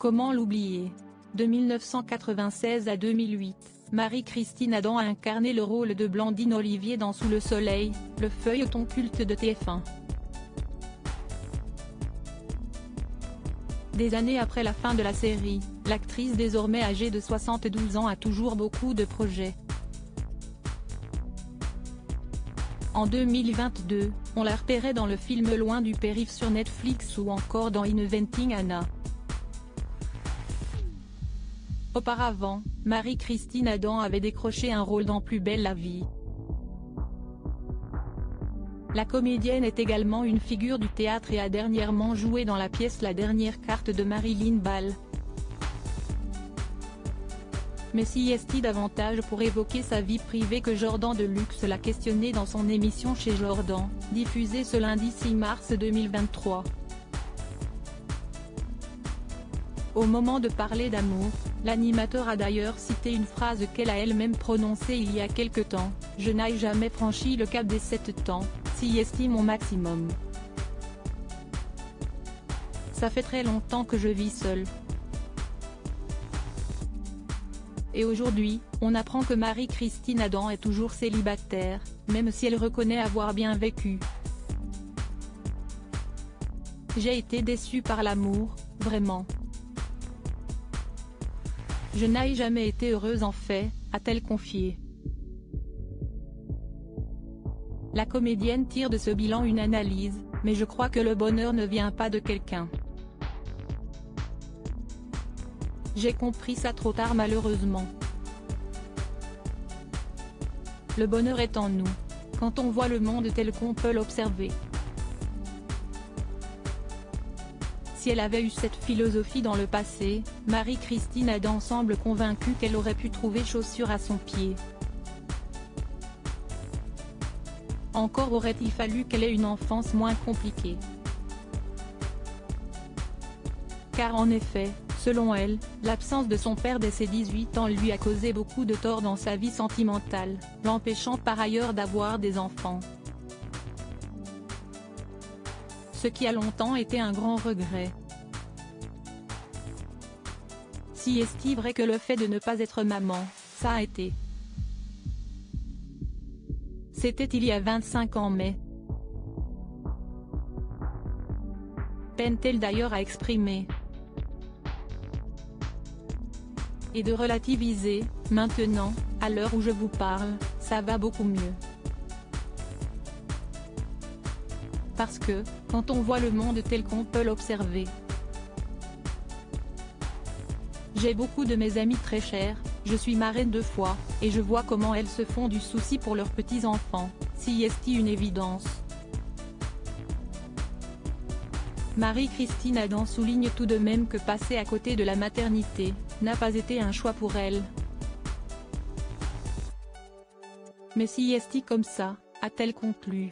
Comment l'oublier? De 1996 à 2008, Marie-Christine Adam a incarné le rôle de Blandine Olivier dans Sous le soleil, le feuilleton culte de TF1. Des années après la fin de la série, l'actrice désormais âgée de 72 ans a toujours beaucoup de projets. En 2022, on la repérait dans le film Loin du périph' sur Netflix ou encore dans Inventing Anna. Auparavant, Marie-Christine Adam avait décroché un rôle dans Plus belle la vie. La comédienne est également une figure du théâtre et a dernièrement joué dans la pièce La dernière carte de Marilyn Ball. Mais s'y est-il davantage pour évoquer sa vie privée que Jordan Deluxe l'a questionné dans son émission Chez Jordan, diffusée ce lundi 6 mars 2023. Au moment de parler d'amour, l'animateur a d'ailleurs cité une phrase qu'elle a elle-même prononcée il y a quelque temps: « Je n'ai jamais franchi le cap des 7 ans, si estime mon maximum. Ça fait très longtemps que je vis seule. » Et aujourd'hui, on apprend que Marie-Christine Adam est toujours célibataire, même si elle reconnaît avoir bien vécu. « J'ai été déçue par l'amour, vraiment. Je n'ai jamais été heureuse en fait », a-t-elle confié. La comédienne tire de ce bilan une analyse: « Mais je crois que le bonheur ne vient pas de quelqu'un. J'ai compris ça trop tard malheureusement. Le bonheur est en nous, quand on voit le monde tel qu'on peut l'observer. » Si elle avait eu cette philosophie dans le passé, Marie-Christine Adam semble convaincue qu'elle aurait pu trouver chaussure à son pied. Encore aurait-il fallu qu'elle ait une enfance moins compliquée. Car en effet, selon elle, l'absence de son père dès ses 18 ans lui a causé beaucoup de tort dans sa vie sentimentale, l'empêchant par ailleurs d'avoir des enfants. Ce qui a longtemps été un grand regret. Si est-il vrai que le fait de ne pas être maman, ça a été. C'était il y a 25 ans mais. Peine-t-elle d'ailleurs à exprimer. Et de relativiser: « Maintenant, à l'heure où je vous parle, ça va beaucoup mieux. Parce que, quand on voit le monde tel qu'on peut l'observer. J'ai beaucoup de mes amis très chers, je suis marraine 2 fois, et je vois comment elles se font du souci pour leurs petits-enfants, si est-il une évidence. » Marie-Christine Adam souligne tout de même que passer à côté de la maternité n'a pas été un choix pour elle. Mais si est-il comme ça, a-t-elle conclu.